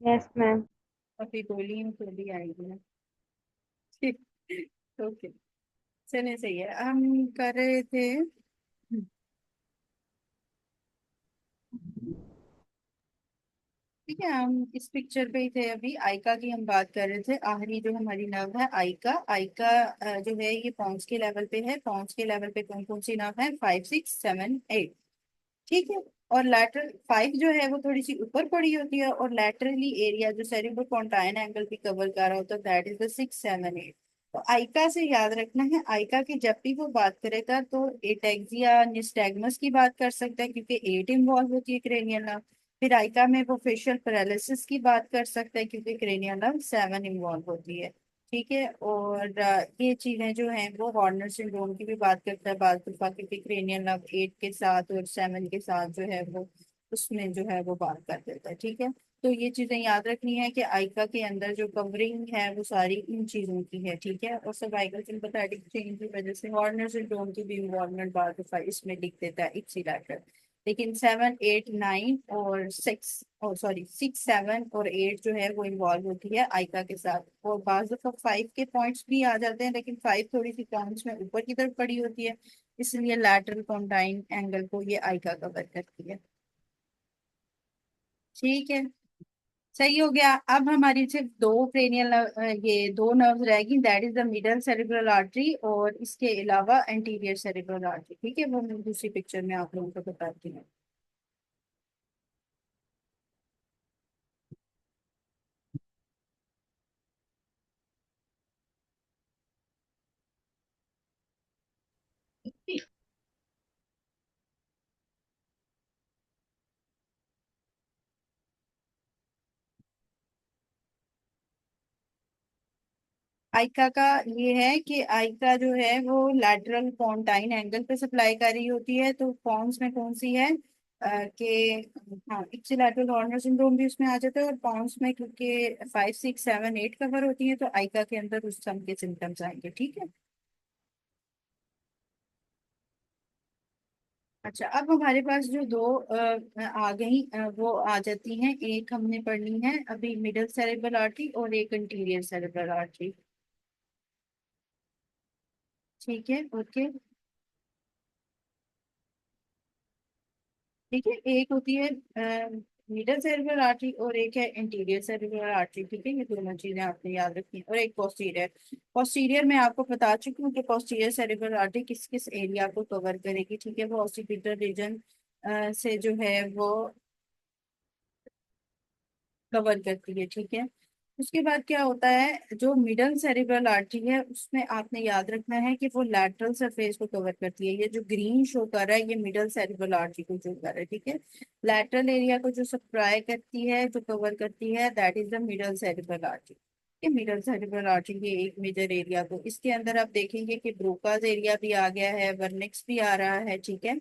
Yes ma'am. अभी बोली हूँ तो भी आएगी ना। ठीक। ओके। चलिए सही है, हम कर रहे थे। ठीक है, हम इस पिक्चर पे ही थे अभी। आइका की हम बात कर रहे थे। आखिरी जो हमारी नर्व है आइका, आइका जो है ये पॉन्स के लेवल पे है। पॉन्स के लेवल पे कौन कौन सी नर्व है? 5, 6, 7, 8। ठीक है। और लैटरल 5 जो है वो थोड़ी सी ऊपर पड़ी होती है, और लैटरली एरिया जो सेरिब्रोपोंटाइन एंगल भी कवर कर रहा होता है, दैट इज द 6, 7, 8। तो आइका से याद रखना है, आइका की जब भी वो बात करेगा तो एटेक्सिया निस्टैगमस की बात कर सकता है, क्योंकि 8 इन्वॉल्व होती है क्रेनियल नर्व। फिर आइका में वो फेशियल पैरालिसिस की बात कर सकता है, क्योंकि क्रेनियल नर्व 7 इन्वॉल्व होती है। ठीक है। और ये चीजें जो हैं वो हॉर्नर सिंड्रोम की भी बात करता है बात दफा, क्योंकि क्रेनियल नर्व 8 के साथ और 7 के साथ जो है वो उसमें जो है वो बात कर देता है। ठीक है। तो ये चीजें याद रखनी है कि आइका के अंदर जो कवरिंग है वो सारी इन चीजों की है। ठीक है। और सर्वाइकल सिंपैथेटिक चेंज की वजह से हॉर्नर सिंड्रोम की भी इन्वॉल्वमेंट बात दफा इसमें दिख देता है इप्सिलैटरल। लेकिन 7, 8, 9 और 6, और सॉरी 6, 7 और 8 जो है वो इन्वॉल्व होती है आइका के साथ। और बाज दफा 5 के पॉइंट्स भी आ जाते हैं, लेकिन 5 थोड़ी सी पॉइंट्स में ऊपर की तरफ पड़ी होती है, इसलिए लैटरल पोंटाइन एंगल को ये आइका कवर करती है। ठीक है। सही हो गया। अब हमारी सिर्फ दो क्रेनियल, ये दो नर्व्स रहेगी, that is the middle cerebral artery और इसके अलावा एंटीरियर सेरिब्रल आर्टरी। ठीक है, वो मैं दूसरी पिक्चर में आप लोगों को बताती हूँ। आइका का ये है कि आइका जो है वो लैटरल पोंटाइन एंगल पे सप्लाई कर रही होती है। तो पॉन्स में कौन सी है? कि हाँ, इप्सिलैटरल हॉर्नर सिंड्रोम भी उसमें आ जाता है। और पॉन्स में क्योंकि 5, 6, 7, 8 कवर होती है, तो आइका के अंदर उस सम के सिम्टम्स आएंगे। ठीक है। अच्छा, अब हमारे पास जो दो आ गई वो आ जाती हैं। एक हमने पढ़नी है अभी मिडल सेरेब्रल आर्टरी और एक इंटीरियर सेरेब्रल आर्टरी। ठीक है। ओके। ठीक है, एक होती है मिडल सेरेब्रल आर्टरी और एक है इंटीरियर सेरेब्रल आर्टरी। ठीक है, ये दोनों चीजें आपने याद रखनी है। और एक पोस्टीरियर। पोस्टीरियर में आपको बता चुकी हूँ कि पोस्टीरियर सेरेब्रल आर्टरी किस किस एरिया को कवर करेगी। ठीक है, वो ऑसिपिटल रीजन से जो है वो कवर करती है। ठीक है। उसके बाद क्या होता है, जो मिडल सेरिब्रल आर्टरी है उसमें आपने याद रखना है कि वो लैटरल सरफेस को कवर करती है। ये जो ग्रीन शो कर रहा है ये मिडल सेरिब्रल आर्टरी को शो कर रहा है। ठीक है। लैटरल एरिया को जो सप्लाई करती है, जो कवर करती है, that is the middle cerebral artery. ये मिडल सेरिब्रल आर्टरी के एक मेजर एरिया को, इसके अंदर आप देखेंगे कि ब्रोकाज एरिया भी आ गया है, वर्निक्स भी आ रहा है। ठीक है।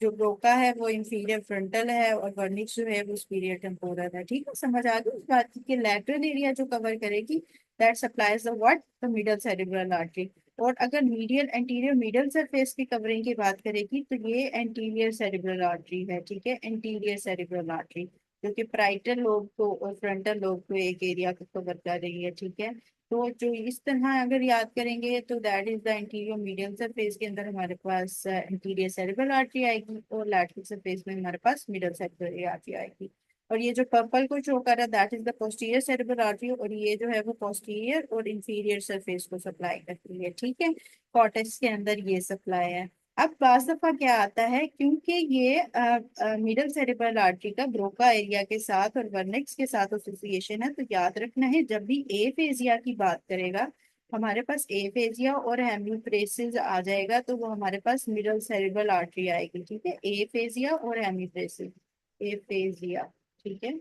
जो ब्रोका है वो इंफीरियर फ्रंटल है और वर्निक्स जो है वो सुपीरियर टेम्पोरल है। ठीक है, समझ आ गई इस बात की कि लैटरल एरिया जो कवर करेगी that supplies the what, the middle cerebral artery. और अगर मीडियल एंटीरियर मिडल सरफेस की कवरिंग की बात करेगी तो ये एंटीरियर सेरिब्रल आर्टरी है। ठीक है, एंटीरियर सेरिब्रल आर्टरी जो कि प्राइटल लोब को और फ्रंटल लोब को एक एरिया को कवर कर रही है। ठीक है। तो जो इस तरह अगर याद करेंगे तो that is the interior medial surface के अंदर हमारे पास इंटीरियर सेरेब्रल आर्टरी आएगी, और लैटरल सरफेस में हमारे पास मिडल सेरेब्रल आर्टरी आएगी। और ये जो पर्पल को शो कर रहा है that is the posterior cerebral artery, और ये जो है वो पोस्टीरियर और इंफीरियर सरफेस को सप्लाई करती है। ठीक है, कॉर्टेक्स के अंदर ये सप्लाई है। अब बाज दफा क्या आता है, क्योंकि ये मिडल सेरेब्रल आर्टरी का ब्रोका एरिया के साथ और वर्निक्स के साथ एसोसिएशन है, तो याद रखना है जब भी एफेजिया की बात करेगा हमारे पास एफेजिया और हेमीप्रेसिस आ जाएगा, तो वो हमारे पास मिडल सेरेब्रल आर्टरी आएगी। ठीक है, एफेजिया और हेमीप्रेसिस। एफेजिया। ठीक है।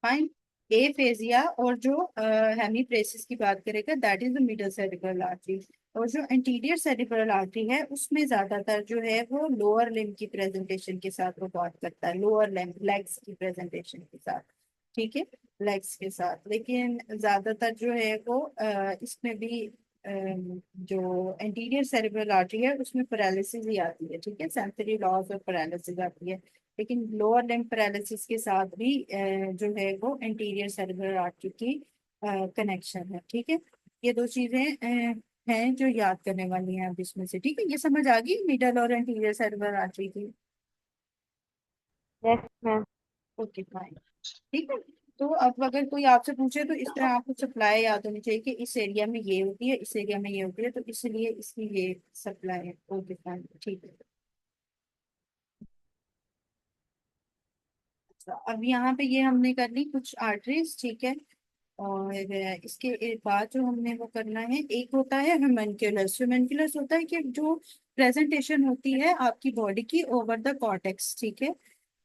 फाइन। एफेजिया और जो हेमीप्रेसिस की बात करेगा that is the middle cerebral artery. और जो एंटीरियर सेरेब्रल आर्टरी है उसमें ज्यादातर जो है वो लोअर लिम्ब की प्रेजेंटेशन के साथ वो बात करता है, लोअर लिम्ब लेग्स की प्रेजेंटेशन के साथ। ठीक है, लेग्स के साथ। लेकिन ज्यादातर जो है वो इसमें भी जो एंटीरियर सेरेब्रल आर्टरी है उसमें पैरालिसिस ही आती है, ठीक है, सेंसरी लॉस और पैरालिसिस आती है। लेकिन लोअर लिम्ब पैरालिसिस के साथ भी जो है वो एंटीरियर सेरेब्रल आर्टरी की कनेक्शन है, ठीक है। ये दो चीजें हैं जो याद करने वाली हैं अब इसमें से, ठीक है। ये समझ आ गई मिडल और एंटीरियर सेरेब्रल आर्टरी की? Yes ma'am. ओके फाइन, ठीक है। तो अब अगर कोई आपसे पूछे तो इस तरह आपको सप्लाई याद होनी चाहिए कि इस एरिया में ये होती है, इस एरिया में ये होती है, तो इसलिए इसकी ये सप्लाई है। ओके फाइन, ठीक है। अच्छा, अब यहाँ पे ये हमने कर ली कुछ आर्टरीज, ठीक है। और इसके बाद जो हमने वो करना है, एक होता है ह्यूमेनक्यूलस। ह्यूमेनक्यूलस होता है कि जो प्रेजेंटेशन होती है आपकी बॉडी की ओवर द कॉर्टेक्स, ठीक है।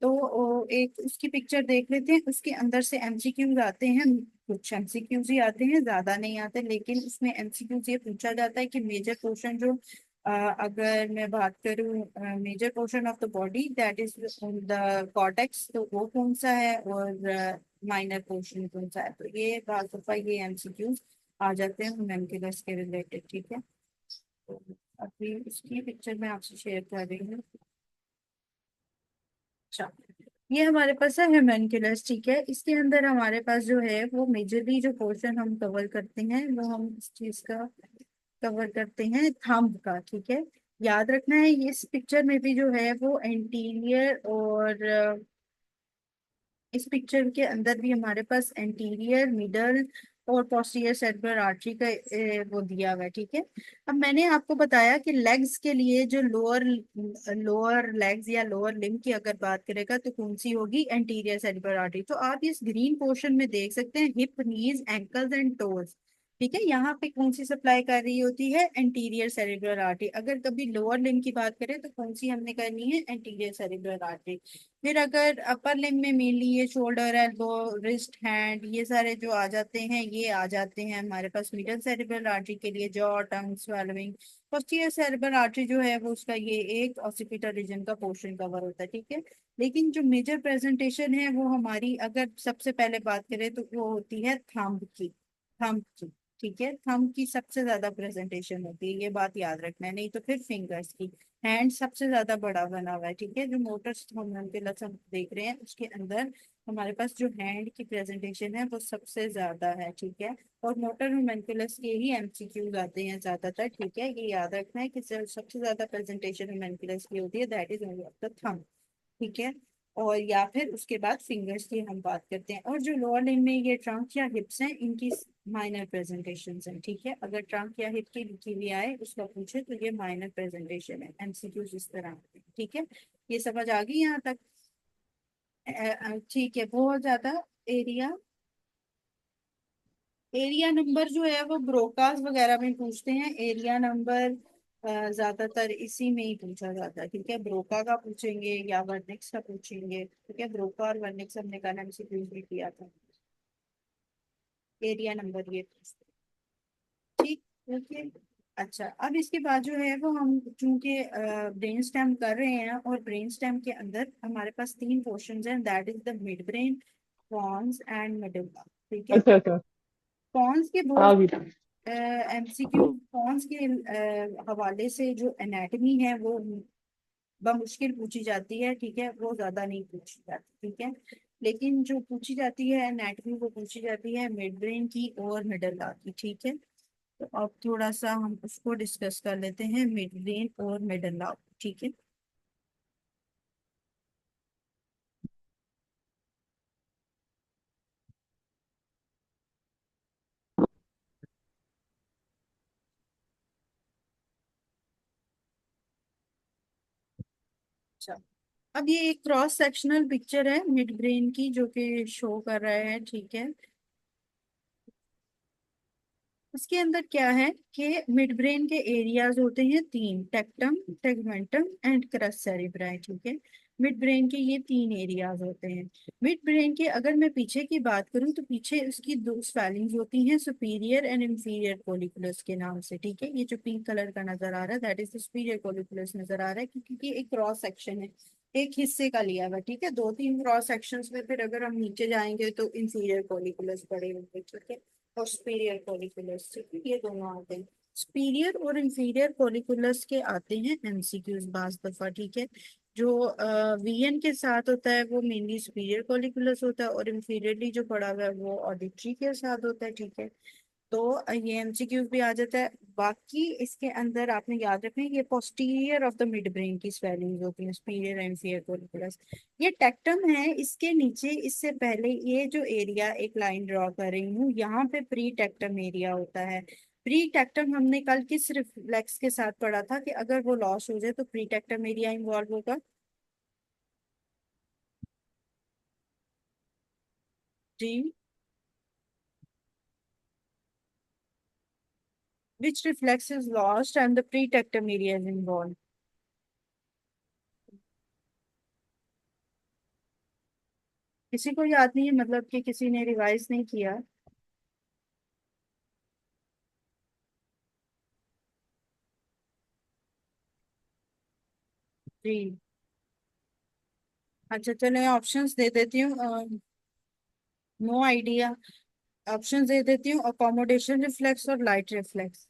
तो एक उसकी पिक्चर देख लेते हैं, उसके अंदर से एमसीक्यूज आते हैं। कुछ एमसीक्यूज ही आते हैं, ज्यादा नहीं आते, लेकिन उसमें एमसीक्यूज ये पूछा जाता है कि मेजर पोर्शन जो अगर मैं बात करूं major portion of the body that is the cortex, तो वो कौन सा है, और माइनर पोर्शन कौन सा है। तो ये बात दफा ये एमसीक्यूज आ जाते हैं ह्यूमेनक्यूलस के रिलेटेड, ठीक है। तो अभी उसकी पिक्चर मैं आपसे शेयर कर रही हूँ। अच्छा, ये हमारे पास है ह्यूमेनक्यूलस, ठीक है। इसके अंदर हमारे पास जो है वो मेजरली जो पोर्शन हम कवर करते हैं वो हम इस चीज का कवर करते हैं, थंब का, ठीक है। याद रखना है ये इस पिक्चर में भी जो है वो एंटीरियर और इस पिक्चर के अंदर भी हमारे पास एंटीरियर, मिडल और पोस्टीरियर सेरेब्रल आर्टरी का वो दिया हुआ है, ठीक है। अब मैंने आपको बताया कि लेग्स के लिए जो लोअर लोअर लेग्स या लोअर लिम्ब की अगर बात करेगा तो कौन सी होगी, एंटीरियर सेरेब्रल आर्टरी। तो आप इस ग्रीन पोर्शन में देख सकते हैं hip, knees, ankles and toes, ठीक है। यहाँ पे कौन सी सप्लाई कर रही होती है, एंटीरियर सेरेब्रल आर्टरी। अगर कभी लोअर लिम्ब की बात करें तो कौन सी हमने करनी है, एंटीरियर सेरेब्रल आर्टरी। फिर अगर अपर लिम्ब में मेनली ये शोल्डर, एल्बो, रिस्ट, हैंड, ये सारे जो आ जाते हैं, ये आ जाते हैं हमारे पास मिडल सेरेब्रल आर्टरी के लिए, जॉ, टंग, स्वेलविंग। पोस्टीरियर सेरेब्रल आर्टरी जो है वो उसका ये एक ऑसिपिटल रीजन का पोर्शन कवर होता है, ठीक है। लेकिन जो मेजर प्रेजेंटेशन है वो हमारी अगर सबसे पहले बात करें तो वो होती है थंब की, थंब की, ठीक है। थंब की सबसे ज्यादा प्रेजेंटेशन होती है, ये बात याद रखना है, नहीं तो फिर फिंगर्स की। हैंड सबसे ज्यादा बड़ा बना हुआ है, ठीक है। जो मोटर हम के लक्ष्य हम देख रहे हैं उसके अंदर हमारे पास जो हैंड की प्रेजेंटेशन है वो सबसे ज्यादा है, ठीक है। और मोटर ह्यूमेनकुलस के ही एमसीक्यूज आते हैं ज्यादातर, ठीक है। ये याद रखना है कि सबसे ज्यादा प्रेजेंटेशन ह्यूमेनकुलस की होती है, that is only of the thumb, ठीक है। और या फिर उसके बाद फिंगर्स की हम बात करते हैं। और जो लोअर लिम्ब में ये ट्रंक या हिप्स हैं, इनकी माइनर प्रेजेंटेशन है, ठीक है। अगर ट्रंक या हिप की लिखी हुई आए उसका पूछे तो ये माइनर प्रेजेंटेशन है, एमसीक्यू इस तरह आते हैं, ठीक है। ये समझ आ गई यहाँ तक? ठीक है, बहुत ज्यादा एरिया, एरिया नंबर जो है वो ब्रोकास वगैरह में पूछते हैं। एरिया नंबर ज्यादातर इसी में ही पूछा जाता है, ठीक है। ब्रोका का पूछेंगे या वर्निक्स का पूछेंगे, ठीक है। ब्रोका और वर्निक्स हमने कल एमसीक्यूज भी किया था। एरिया नंबर ये पूछते हैं, ठीक, ओके। अच्छा, अब इसके बाद जो है वो हम चूंकि ब्रेन स्टेम कर रहे हैं, और ब्रेन स्टेम के अंदर हमारे पास तीन पोर्शन हैं, that is the mid brain, pons and medulla, ठीक है। अच्छा अच्छा। पॉन्स के हाँ बहुत भी। एमसीक्यू, पॉन्स के हवाले से जो एनाटमी है वो बमुश्किल पूछी जाती है, ठीक है। वो ज्यादा नहीं पूछी जाती, ठीक है। लेकिन जो पूछी जाती है एनाटमी वो पूछी जाती है मिड ब्रेन की और मिडल की, ठीक है। तो अब थोड़ा सा हम उसको डिस्कस कर लेते हैं, मिड ब्रेन और मिडल, ठीक है। अच्छा, अब ये एक क्रॉस सेक्शनल पिक्चर है मिड ब्रेन की जो कि शो कर रहा है, ठीक है। इसके अंदर क्या है कि मिड ब्रेन के एरियाज होते हैं तीन, tectum, tegmentum and cross cerebri, ठीक है। मिड ब्रेन के ये तीन एरियाज होते हैं। मिड ब्रेन के अगर मैं पीछे की बात करूं तो पीछे उसकी दो स्वेलिंग्स होती हैं, सुपीरियर एंड इंफीरियर कोलिकुलस के नाम से, ठीक है। ये जो पिंक कलर का नजर आ रहा है दैट इज सुपीरियर कोलिकुलस नजर आ रहा है, क्योंकि ये एक क्रॉस सेक्शन है, एक हिस्से का लिया हुआ, ठीक है। दो तीन क्रॉस सेक्शंस में फिर अगर हम नीचे जाएंगे तो इंफीरियर कोलिकुलस पड़े होंगे, ठीक है, और सुपीरियर कॉलिकुलस, ठीक है, ये दोनों आते हैं। सुपीरियर और इंफीरियर कॉलिकुलस के आते हैं एमसीक्यूज बाज दफा, ठीक है। जो वीएन के साथ होता है वो मेनली सुपीरियर कॉलिकुलस होता है, और इंफीरियरली जो पड़ा हुआ है वो ऑडिटरी के साथ होता है, ठीक है। तो ये एमसीक्यूज भी आ जाता है। बाकी इसके अंदर आपने याद रखना है ये posterior of the mid brain की स्वेलिंग होती है, सुपीरियर एंड इंफीरियर कॉलिकुलस। ये टेक्टम है, इसके नीचे इससे पहले ये जो एरिया एक लाइन ड्रॉ कर रही हूँ, यहाँ पे प्री टेक्टम एरिया होता है। प्री टेक्टम हमने कल किस रिफ्लेक्स के साथ पढ़ा था कि अगर वो लॉस हो जाए तो प्री टेक्टम एरिया इन्वॉल्व होगा। जी। Which reflex is lost and the pre tectum area is involve. किसी को याद नहीं है, मतलब कि किसी ने रिवाइज नहीं किया। जी। अच्छा चलो ऑप्शंस दे देती हूँ। No idea. ऑप्शंस दे देती हूँ, अकोमोडेशन रिफ्लेक्स और light reflex.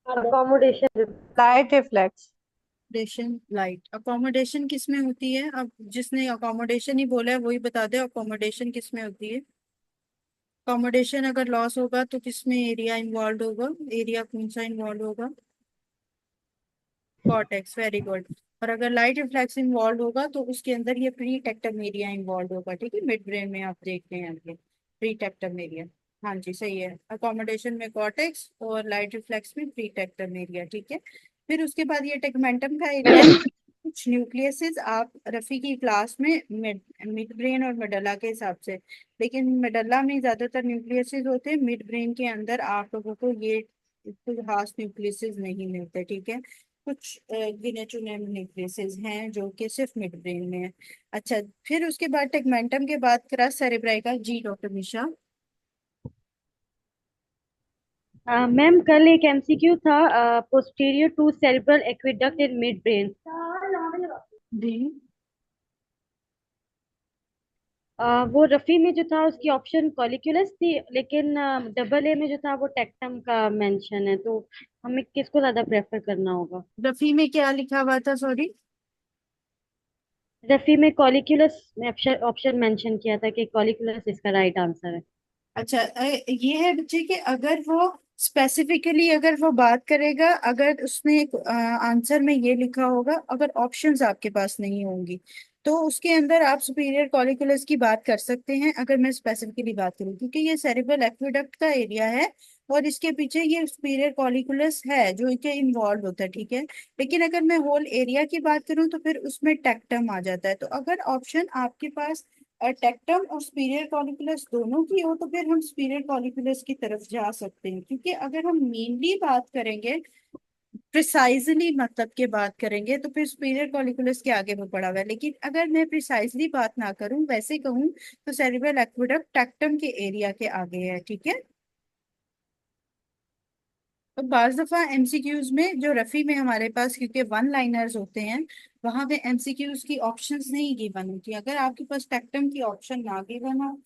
Accommodation light reflex. Accommodation light, accommodation किस में होती है? अब जिसने अकोमोडेशन ही बोला है वही बता दे अकोमोडेशन किस में होती है। अकोमोडेशन अगर लॉस होगा तो किस में एरिया इन्वॉल्व होगा, एरिया कौन सा इन्वॉल्व होगा? Cortex, very good. और अगर लाइट रिफ्लेक्स इन्वॉल्व होगा तो उसके अंदर ये प्री टेक्टम एरिया इन्वॉल्व होगा, ठीक है। मिड ब्रेन में आप देख रहे हैं आगे प्री टेक्टम एरिया। हाँ जी सही है, अकोमोडेशन में कॉर्टेक्स और लाइट रिफ्लेक्स में प्री टेक्टम एरिया, ठीक है। फिर उसके बाद ये टेगमेंटम का एरिया है। कुछ न्यूक्लियसेस आप रफी की क्लास में मिड मिड ब्रेन और मेडला के हिसाब से, लेकिन मेडला में ज्यादातर न्यूक्लियसेस होते हैं, मिड ब्रेन के अंदर आप लोगों को ये कुछ खास न्यूक्लियसेस नहीं मिलते, ठीक है। कुछ गिने चुने न्यूक्लियसेस हैं जो कि सिर्फ मिड ब्रेन में है। अच्छा, फिर उसके बाद टेगमेंटम के बाद क्रस सेरेब्राई का। जी डॉक्टर मिश्रा। मैम कल एक एमसीक्यू था, posterior to cerebral aqueduct in mid brain. जी। वो रफी में जो था उसकी ऑप्शन कॉलिक्यूलस थी, लेकिन डबल ए में जो था वो टेक्टम का मेंशन है, तो हमें किसको ज्यादा प्रेफर करना होगा? रफी में क्या लिखा हुआ था, सॉरी? रफी में कॉलिक्यूलस ऑप्शन ऑप्शन मेंशन किया था कि कॉलिक्यूलस इसका राइट आंसर है। अच्छा, ये है बच्चे कि अगर वो स्पेसिफिकली अगर वो बात करेगा, अगर उसने आंसर में ये लिखा होगा, अगर ऑप्शंस आपके पास नहीं होंगी तो उसके अंदर आप सुपीरियर कॉलिकुलस की बात कर सकते हैं। अगर मैं स्पेसिफिकली बात करूं, क्योंकि ये सेरिब्रल एक्विडक्ट का एरिया है और इसके पीछे ये सुपीरियर कॉलिकुलस है जो इनके इन्वॉल्व होता है, ठीक है। लेकिन अगर मैं होल एरिया की बात करूं तो फिर उसमें टेक्टम आ जाता है। तो अगर ऑप्शन आपके पास टेक्टम और सुपीरियर कॉलिकुलस दोनों की हो तो फिर हम सुपीरियर कॉलिकुलस की तरफ जा सकते हैं, क्योंकि अगर हम मेनली बात करेंगे, प्रिसाइजली मतलब के बात करेंगे, तो फिर सुपीरियर कॉलिकुलस के आगे वो पड़ा हुआ है। लेकिन अगर मैं प्रिसाइजली बात ना करूं, वैसे कहूं, तो सेरिब्रल एक्विडक्ट टेक्टम के एरिया के आगे है, ठीक है। तो बाज दफा एमसीक्यूज में जो रफी में हमारे पास क्योंकि वन लाइनर्स होते हैं, वहां पे एमसीक्यूज की ऑप्शंस नहीं गिवन होती। अगर आपके पास टेक्टम की ऑप्शन ना गिवन हो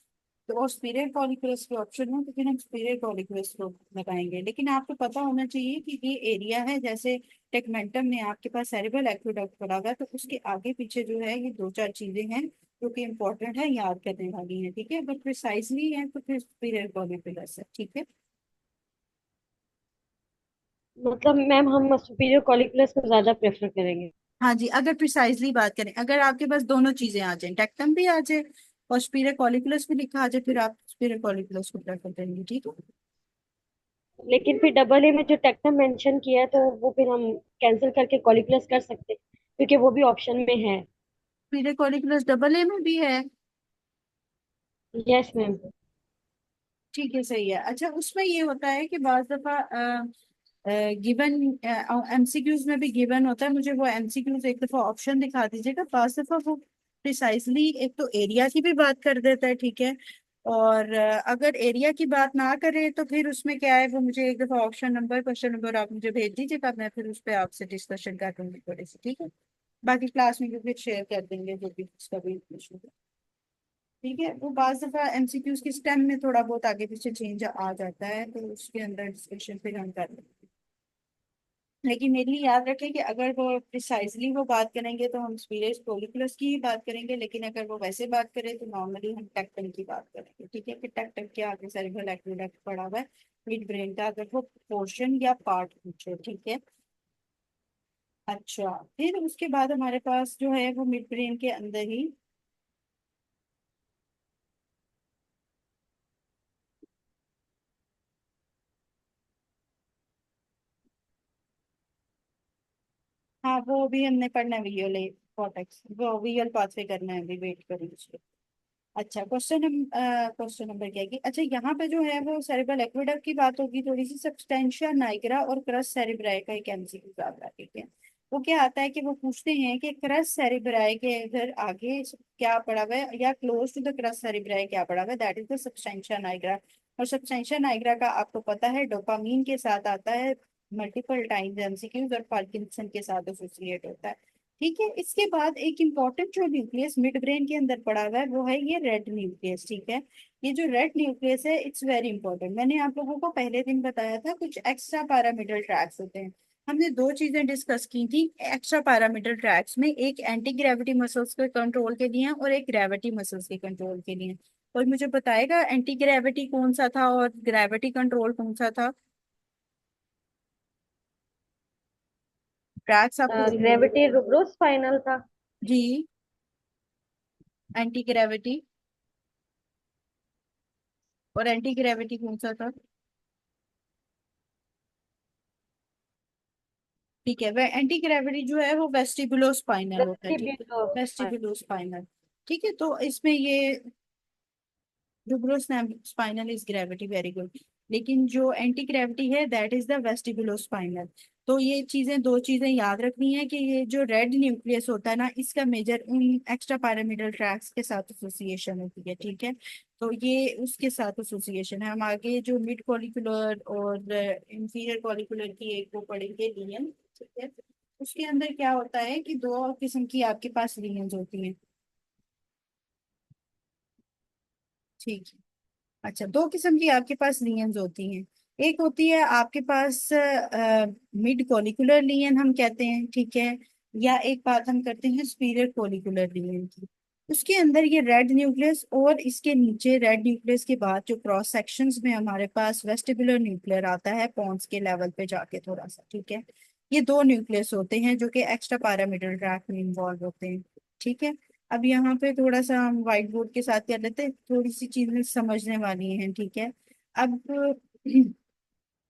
तो, और सुपीरियर कॉलिकुलस की ऑप्शन हो, तो फिर हम सुपीरियर कॉलिकुलस को लगाएंगे। लेकिन आपको पता होना चाहिए कि ये एरिया है, जैसे टेगमेंटम में आपके पास सेरिब्रल एक्विडक्ट पड़ा हुआ है, तो उसके आगे पीछे जो है ये दो चार चीजें हैं जो कि इंपॉर्टेंट है, याद करने वाली है, ठीक है। अगर प्रिसाइजली है तो फिर सुपीरियर कॉलिकुलस है, ठीक है। मतलब मैम हम सुपीरियर कॉलिकुलस को ज्यादा प्रेफर करेंगे। हाँ जी, अगर प्रिसाइजली बात करें, अगर आपके पास दोनों चीजें आ जाए, टेक्टम भी आ जाए और सुपीरियर कॉलिकुलस भी लिखा आ जाए, फिर आप सुपीरियर कॉलिकुलस को प्रेफर करेंगे, ठीक है। लेकिन फिर डबल ए में जो टेक्टम मेंशन किया है तो वो फिर हम कैंसिल करके कॉलिकुलस कर सकते हैं, क्योंकि वो भी ऑप्शन में है। सुपीरियर कॉलिकुलस डबल ए में भी है। Yes ma'am. ठीक है सही है। अच्छा, उसमें ये होता है कि बाज दफा गिवन एमसीक्यूज में भी गिवन होता है, मुझे वो एमसीक्यूज एक दफा ऑप्शन दिखा दीजिएगा। बाज दफा वो प्रिसाइजली एक तो एरिया की भी बात कर देता है, ठीक है। और अगर एरिया की बात ना करे तो फिर उसमें क्या है, वो मुझे एक दफा ऑप्शन नंबर क्वेश्चन नंबर आप मुझे भेज दीजिएगा, मैं फिर उस पर आपसे डिस्कशन कर लूंगी थोड़ी सी, ठीक है। बाकी क्लास में भी फिर शेयर कर देंगे जो भी उसका भी इशू है। ठीक है, वो बाज दफा एमसीक्यूज के स्टेम में थोड़ा बहुत आगे पीछे चेंज आ जाता है, तो उसके अंदर डिस्कशन फिर हम कर लेंगे। लेकिन मेरे लिए याद रखें कि अगर वो प्रिसाइजली वो बात करेंगे तो हम स्पीरियस कोलिकुलस की ही बात करेंगे, लेकिन अगर वो वैसे बात करें तो नॉर्मली हम टेक्टन की बात करेंगे। ठीक है, कि टेक्टन के आगे सेरेब्रल एक्विडक्ट पड़ा हुआ है मिड ब्रेन का, अगर वो पोर्शन या पार्ट पूछे। ठीक है। अच्छा, फिर उसके बाद हमारे पास जो है वो मिड ब्रेन के अंदर ही, हाँ वो भी हमने पढ़ना है, विजुअल कॉर्टेक्स, वो विजुअल पाथवे करना है, अभी वेट करेंगे। अच्छा, क्वेश्चन नंबर क्या है कि अच्छा यहाँ पे जो है वो सेरेब्रल एक्वेडक्ट की बात होगी थोड़ी सी, सब्सटेंशिया नाइग्रा और क्रस सेरेब्राई का एक एमसीक्यू आता है। ठीक है, वो क्या आता है कि वो पूछते हैं कि क्रस सेरेब्राई के इधर आगे क्या पड़ा हुआ है, या close to the crus cerebri क्या पड़ा हुआ है, that is the substantia nigra. और सब्सटेंशिया नाइग्रा का आपको पता है डोपामीन के साथ आता है मल्टीपल टाइम्स एमसीक्यूज, और पार्किंसन के साथ एसोसिएट होता है। ठीक है, इसके बाद एक इम्पॉर्टेंट जो न्यूक्लियस मिड ब्रेन के अंदर पड़ा हुआ है वो है ये रेड न्यूक्लियस। ठीक है, ये जो रेड न्यूक्लियस है इट्स वेरी इंपॉर्टेंट। मैंने आप लोगों को पहले दिन बताया था कुछ एक्स्ट्रा पैरामिडल ट्रैक्स होते हैं। हमने दो चीजें डिस्कस की थी एक्स्ट्रा पैरामिडल ट्रैक्स में, एक एंटी ग्रेविटी मसल्स के कंट्रोल के लिए और एक ग्रेविटी मसल्स के कंट्रोल के लिए। और मुझे बताएगा एंटी ग्रेविटी कौन सा था और ग्रेविटी कंट्रोल कौन सा था? ट्रैक्स आपको ग्रेविटी रूब्रोस्पाइनल था। जी, एंटी ग्रेविटी और एंटी ग्रेविटी कौन सा था? ठीक है, वह एंटी ग्रेविटी जो है वो वेस्टिबुलो स्पाइनल होता है। ठीक है, वेस्टिब्यूलो। वेस्टिबुलो स्पाइनल। ठीक है, तो इसमें ये spinal is gravity, very good. लेकिन जो एंटी ग्रेविटी है दैट इज द वेस्टिबुलो स्पाइनल। तो ये चीजें, दो चीजें याद रखनी है कि ये जो रेड न्यूक्लियस होता है ना, इसका मेजर उन एक्स्ट्रा पैरामिडल ट्रैक्स के साथ एसोसिएशन होती है। ठीक है, तो ये उसके साथ एसोसिएशन है। हम आगे जो मिड कॉलिकुलर और इंफीरियर कॉलिकुलर की एक वो पढ़ेंगे, लियन। ठीक है, उसके अंदर क्या होता है कि दो किस्म की आपके पास लियंस होती हैं। ठीक है, अच्छा, दो किस्म की आपके पास लियंस होती हैं। एक होती है आपके पास मिड कॉलिकुलर लियन हम कहते हैं। ठीक है, या एक बात हम करते हैं सुपीरियर कॉलिकुलर लियन की। उसके अंदर ये रेड न्यूक्लियस और इसके नीचे रेड न्यूक्लियस के बाद जो क्रॉस सेक्शंस में हमारे पास वेस्टिबुलर न्यूक्लियर आता है पॉन्स के लेवल पे जाके थोड़ा सा। ठीक है, ये दो न्यूक्लियस होते हैं जो कि एक्स्ट्रा पैरामिडल ट्रैक में इन्वॉल्व होते हैं। ठीक है, अब यहाँ पे थोड़ा सा हम व्हाइट बोर्ड के साथ कर लेते हैं, थोड़ी सी चीजें समझने वाली हैं। ठीक है, अब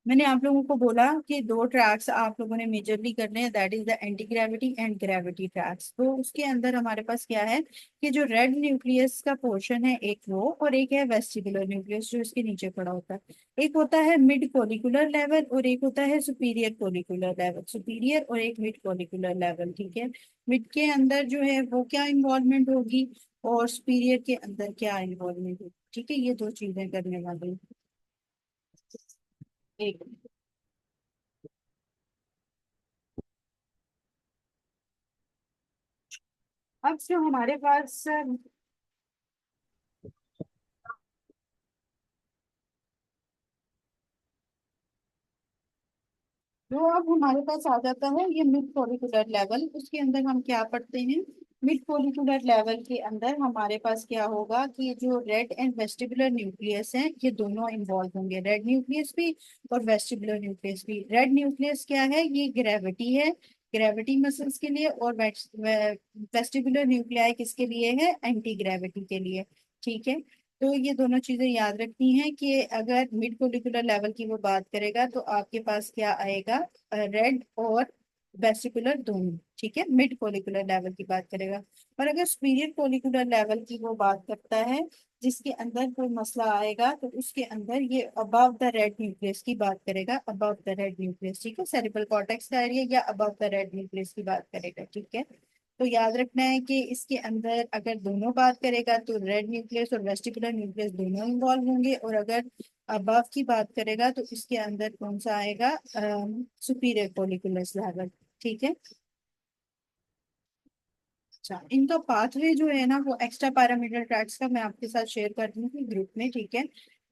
मैंने आप लोगों को बोला कि दो ट्रैक्स आप लोगों ने मेजरली करने हैं, that is the anti gravity and gravity tracks. तो उसके अंदर हमारे पास क्या है कि जो रेड न्यूक्लियस का पोर्शन है एक वो, और एक है वेस्टिबुलर न्यूक्लियस जो इसके नीचे पड़ा होता है। एक होता है मिड कोलिकुलर लेवल और एक होता है सुपीरियर कोलिकुलर लेवल, सुपीरियर और एक मिड कोलिकुलर लेवल। ठीक है, मिड के अंदर जो है वो क्या इन्वॉल्वमेंट होगी और सुपीरियर के अंदर क्या इन्वॉल्वमेंट होगी। ठीक है, ये दो चीजें करने वाली हैं। एक, अब जो हमारे पास जो अब हमारे पास आ जाता है ये मिड फॉलिकुलर लेवल, उसके अंदर हम क्या पढ़ते हैं? मिड फॉलिकुलर लेवल के अंदर हमारे पास क्या होगा कि ये जो रेड एंड वेस्टिबुलर न्यूक्लियस है ये दोनों इन्वॉल्व होंगे, रेड न्यूक्लियस भी और वेस्टिबुलर न्यूक्लियस भी। रेड न्यूक्लियस क्या है? ये ग्रेविटी है, ग्रेविटी मसल्स के लिए, और वेस्टिबुलर न्यूक्लियाई किसके लिए है? एंटी ग्रेविटी के लिए। ठीक है, तो ये दोनों चीजें याद रखनी है कि अगर मिड कोलिकुलर लेवल की वो बात करेगा तो आपके पास क्या आएगा? रेड और वेस्टिकुलर दोनों। ठीक है, मिड कोलिकुलर लेवल की बात करेगा। और अगर सुपीरियर कोलिकुलर लेवल की वो बात करता है जिसके अंदर कोई मसला आएगा तो उसके अंदर ये अबव द रेड न्यूक्लियस की बात करेगा, अबव द रेड न्यूक्लियस। ठीक है, सेरिब्रल कॉर्टेक्स का एरिया या अबव द रेड न्यूक्लियस की बात करेगा। ठीक है, तो याद रखना है कि इसके अंदर अगर दोनों बात करेगा तो रेड न्यूक्लियस और वेस्टिकुलर न्यूक्लियस दोनों इन्वॉल्व होंगे, और अगर अबव की बात करेगा तो इसके अंदर कौन सा आएगा? Superior colliculus level. ठीक है, अच्छा, इनका पाथवे जो है ना वो एक्स्ट्रा पैरामीटर ट्रैक्स का मैं आपके साथ शेयर कर दूंगी ग्रुप में, ठीक है।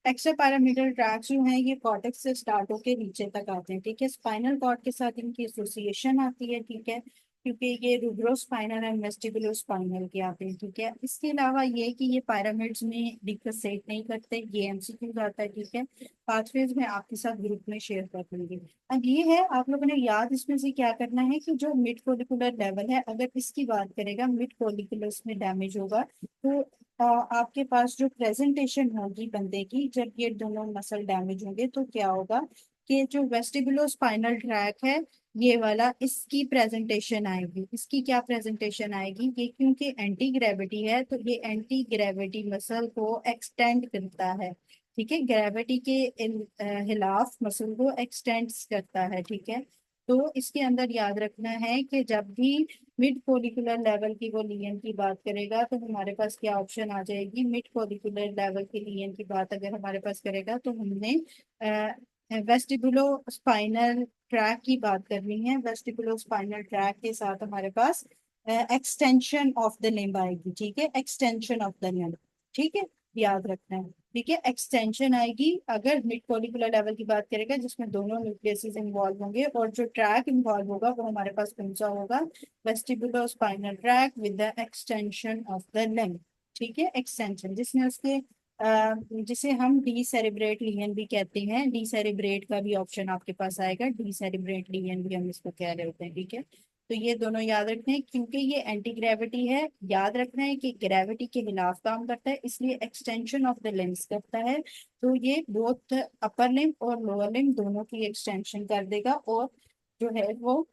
एक्स्ट्रा पैरामीटर ट्रैक्स जो है ये कॉर्टेक्स से स्टार्ट होके नीचे तक आते हैं, ठीक है। स्पाइनल कॉर्ड के साथ इनकी एसोसिएशन आती है, ठीक है, क्योंकि ये रूब्रोस्पाइनल एंड वेस्टिबुलोस्पाइनल के आते हैं, ठीक है। इसके अलावा ये कि ये पिरामिड्स में डिफरेंशिएट नहीं करते, ये एमसीक्यू आता है, ठीक है। पाथवेज में आपके साथ ग्रुप में शेयर कर दूंगी। अब ये है, आप लोगों ने याद इसमें से क्या करना है कि जो मिड कोलिकुलर लेवल है, अगर इसकी बात करेगा मिड कोलिकुलस में डैमेज होगा तो आपके पास जो प्रेजेंटेशन होगी बंदे की, जब ये दोनों मसल डैमेज होंगे तो क्या होगा कि जो वेस्टिबुलो स्पाइनल ट्रैक है ये वाला, इसकी प्रेजेंटेशन आएगी। इसकी क्या प्रेजेंटेशन आएगी, ये क्योंकि एंटी ग्रेविटी है तो ये एंटी ग्रेविटी मसल को एक्सटेंड करता है, ठीक है। ग्रेविटी के खिलाफ मसल को एक्सटेंड करता है, ठीक है। तो इसके अंदर याद रखना है कि जब भी मिड कोलिकुलर लेवल की वो लियन की बात करेगा तो हमारे पास क्या ऑप्शन आ जाएगी, मिड कोलिकुलर लेवल की लियन की बात अगर हमारे पास करेगा तो हमने वेस्टिबुलो स्पाइनल ट्रैक की बात करनी है। वेस्टिबुलो स्पाइनल ट्रैक के साथ हमारे पास एक्सटेंशन ऑफ द लिम्ब आएगी, ठीक है, एक्सटेंशन ऑफ द लिम्ब, ठीक है, याद रखना है, ठीक है। एक्सटेंशन आएगी अगर मिड कॉलिकुलर लेवल की बात करेगा जिसमें दोनों न्यूक्लियसेस इंवॉल्व होंगे, और जो ट्रैक इंवॉल्व होगा वो हमारे पास कौन सा होगा, vestibulo spinal tract with the extension of the limb, ठीक है, एक्सटेंशन जिसमें उसके जिसे हम डी सेरिब्रेट लियन भी कहते हैं। डी सेरिब्रेट का भी ऑप्शन आपके पास आएगा, डी सेरिब्रेट लियन भी हम इसको कह रहे होते हैं, ठीक है। तो ये दोनों याद रखना है क्योंकि ये एंटी ग्रेविटी है, याद रखना है कि ग्रेविटी के खिलाफ काम करता है इसलिए एक्सटेंशन ऑफ द लिम्स करता है। तो ये बोथ अपर लिम्ब और लोअर लिम्ब दोनों की एक्सटेंशन कर देगा, और जो है वो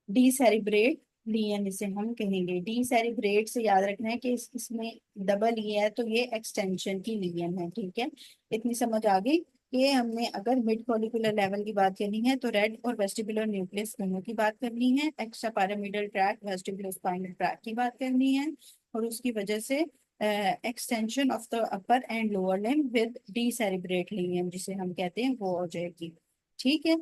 डी सेरिब्रेट लियन इसे हम कहेंगे। डी सेरिब्रेट से याद रखना है कि इसमें डबल ई है तो ये एक्सटेंशन की लियन है, ठीक है। इतनी समझ आ गई कि हमने अगर मिड फॉलिकुलर लेवल की बात करनी है तो रेड और वेस्टिबुलर न्यूक्लियस दोनों की बात करनी है, extra pyramidal tract vestibular spinal tract की बात करनी है, और उसकी वजह से extension of the upper and lower limb with decerebrate लियन जिसे हम कहते हैं वो हो जाएगी, ठीक है।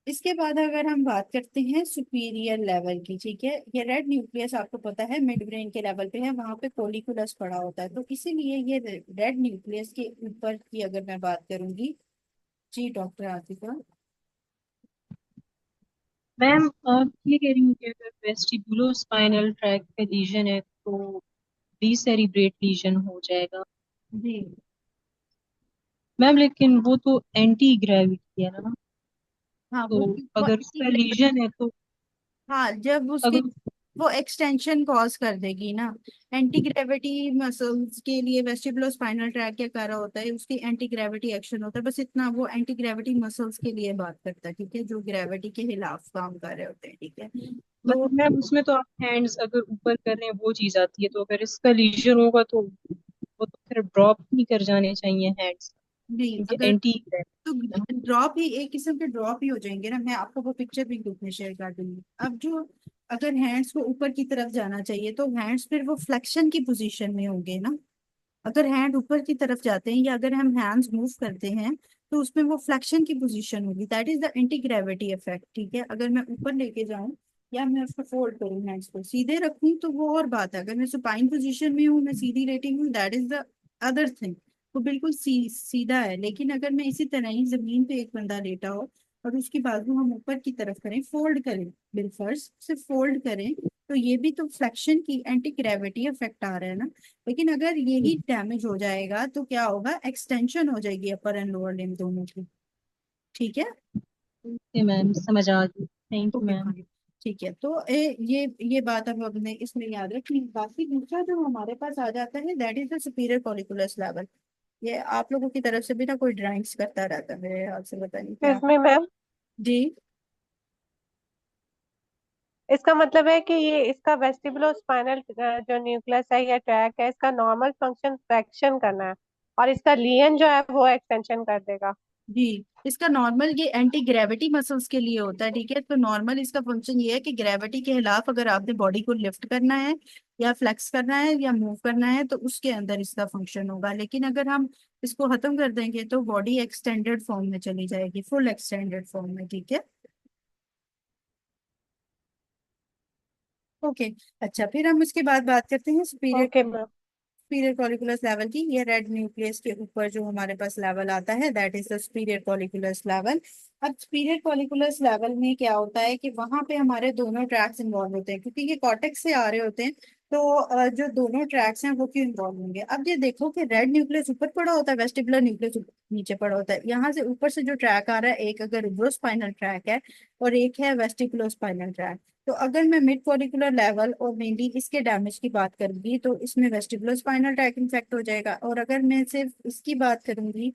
इसके बाद अगर हम बात करते हैं सुपीरियर लेवल की, ठीक है, ये रेड न्यूक्लियस आपको पता है मिड ब्रेन के लेवल पे है, वहां पे कोलिकुलस पड़ा होता है, तो इसीलिए ये रेड न्यूक्लियस के ऊपर की अगर मैं बात करूंगी। जी डॉक्टर आतिका। मैम आप ये कह रही हूँ कि अगर वेस्टिबुलो स्पाइनल ट्रैक पे लीजन है तो डीसेरिब्रेट लीजन हो जाएगा। जी मैम लेकिन वो तो एंटी ग्रेविटी है ना, हाँ, तो वो अगर एंटी उसका लीजन है तो हाँ, जब उसके अगर वो एक्सटेंशन कॉज कर देगी ना। एंटी ग्रेविटी मसल्स के लिए वेस्टिबुलो स्पाइनल ट्रैक क्या कर रहा होता है, उसकी एंटी ग्रेविटी एक्शन होता है, बस इतना। वो एंटी ग्रेविटी मसल्स के लिए बात करता है, ठीक है, जो ग्रेविटी के खिलाफ काम कर रहे होते हैं, ठीक है। तो मतलब मैम उसमें तो आप हैंड्स अगर ऊपर कर रहे हैं वो चीज आती है, तो अगर इसका लीजन होगा तो वो तो फिर ड्रॉप नहीं कर जाने चाहिए हैंड्स, नहीं, क्योंकि अगर एंटी तो ड्रॉप ही एक किस्म के ड्रॉप ही हो जाएंगे ना। मैं आपको वो पिक्चर भी ग्रुप में शेयर कर दूंगी। अब जो अगर हैंड्स को ऊपर की तरफ जाना चाहिए तो हैंड्स फिर वो फ्लेक्शन की पोजीशन में होंगे ना। अगर हैंड ऊपर की तरफ जाते हैं या अगर हम हैंड्स मूव करते हैं तो उसमें वो फ्लेक्शन की पोजीशन होगी, that is the anti gravity effect, ठीक है। अगर मैं ऊपर लेके जाऊं या मैं उसको फोल्ड करूं, हैंड्स को सीधे रखूं तो वो और बात है। अगर मैं सुपाइन पोजीशन में हूँ, मैं सीधी लेटी हूँ, that is the other thing. वो बिल्कुल सीधा है। लेकिन अगर मैं इसी तरह ही जमीन पे एक बंदा लेटा हो और उसकी बाजू हम ऊपर की तरफ करें, फोल्ड करें, बिलफर्ज से फोल्ड करें, तो ये भी तो फ्लेक्शन की एंटी ग्रेविटी इफेक्ट आ रहा है ना। लेकिन अगर यही डैमेज हो जाएगा तो क्या होगा, एक्सटेंशन हो जाएगी अपर एंड लोअर लिम्ब दोनों की, ठीक है। मैम समझ आ गई, thank you okay ma'am. Fine, ठीक है। तो ये बात अब हमने इसमें याद रखनी। बाकी दूसरा जो हमारे पास आ जाता है that is the superior colliculus level. ये आप लोगों की तरफ से भी ना कोई ड्राइंग्स करता रहता है मेरे हाथ से, पता नहीं क्या। एक्सक्यूज मी मैम, जी इसका मतलब है कि ये इसका वेस्टिबुलो स्पाइनल जो न्यूक्लियस है या ट्रैक है, इसका नॉर्मल फंक्शन फ्रैक्शन करना है, और इसका लियन जो है वो एक्सटेंशन कर देगा। जी, इसका नॉर्मल ये एंटी ग्रेविटी मसल्स के लिए होता है, ठीक है। तो नॉर्मल इसका फंक्शन ये है कि ग्रेविटी के खिलाफ अगर आपने बॉडी को लिफ्ट करना है या फ्लेक्स करना है या मूव करना है तो उसके अंदर इसका फंक्शन होगा। लेकिन अगर हम इसको खत्म कर देंगे तो बॉडी एक्सटेंडेड फॉर्म में चली जाएगी, फुल एक्सटेंडेड फॉर्म में, ठीक है। ओके। अच्छा, फिर हम उसके बाद बात करते हैं superior okay ma'am. Superior colliculus level की। ये रेड न्यूक्लियस के ऊपर जो हमारे पास लेवल आता है, that is the superior colliculus level. अब सुपीरियर कॉलिकुलस लेवल में क्या होता है कि वहां पे हमारे दोनों ट्रैक्स इन्वॉल्व होते हैं, क्योंकि ये कॉर्टेक्स से आ रहे होते हैं। तो जो दोनों ट्रैक्स हैं वो क्यों इन्वॉल्व होंगे? अब ये देखो कि रेड न्यूक्लियस ऊपर पड़ा होता है, वेस्टिबुलर न्यूक्लियस नीचे पड़ा होता है। यहाँ से ऊपर से जो ट्रैक आ रहा है, एक अगर रूब्रोस्पाइनल ट्रैक है और एक है वेस्टिकुलोस्पाइनल ट्रैक। तो अगर मैं मिड कॉरिकुलर लेवल और मेनली इसके डैमेज की बात करूंगी तो इसमें वेस्टिबुलर स्पाइनल ट्रैक इन्फेक्ट हो जाएगा। और अगर मैं सिर्फ इसकी बात करूंगी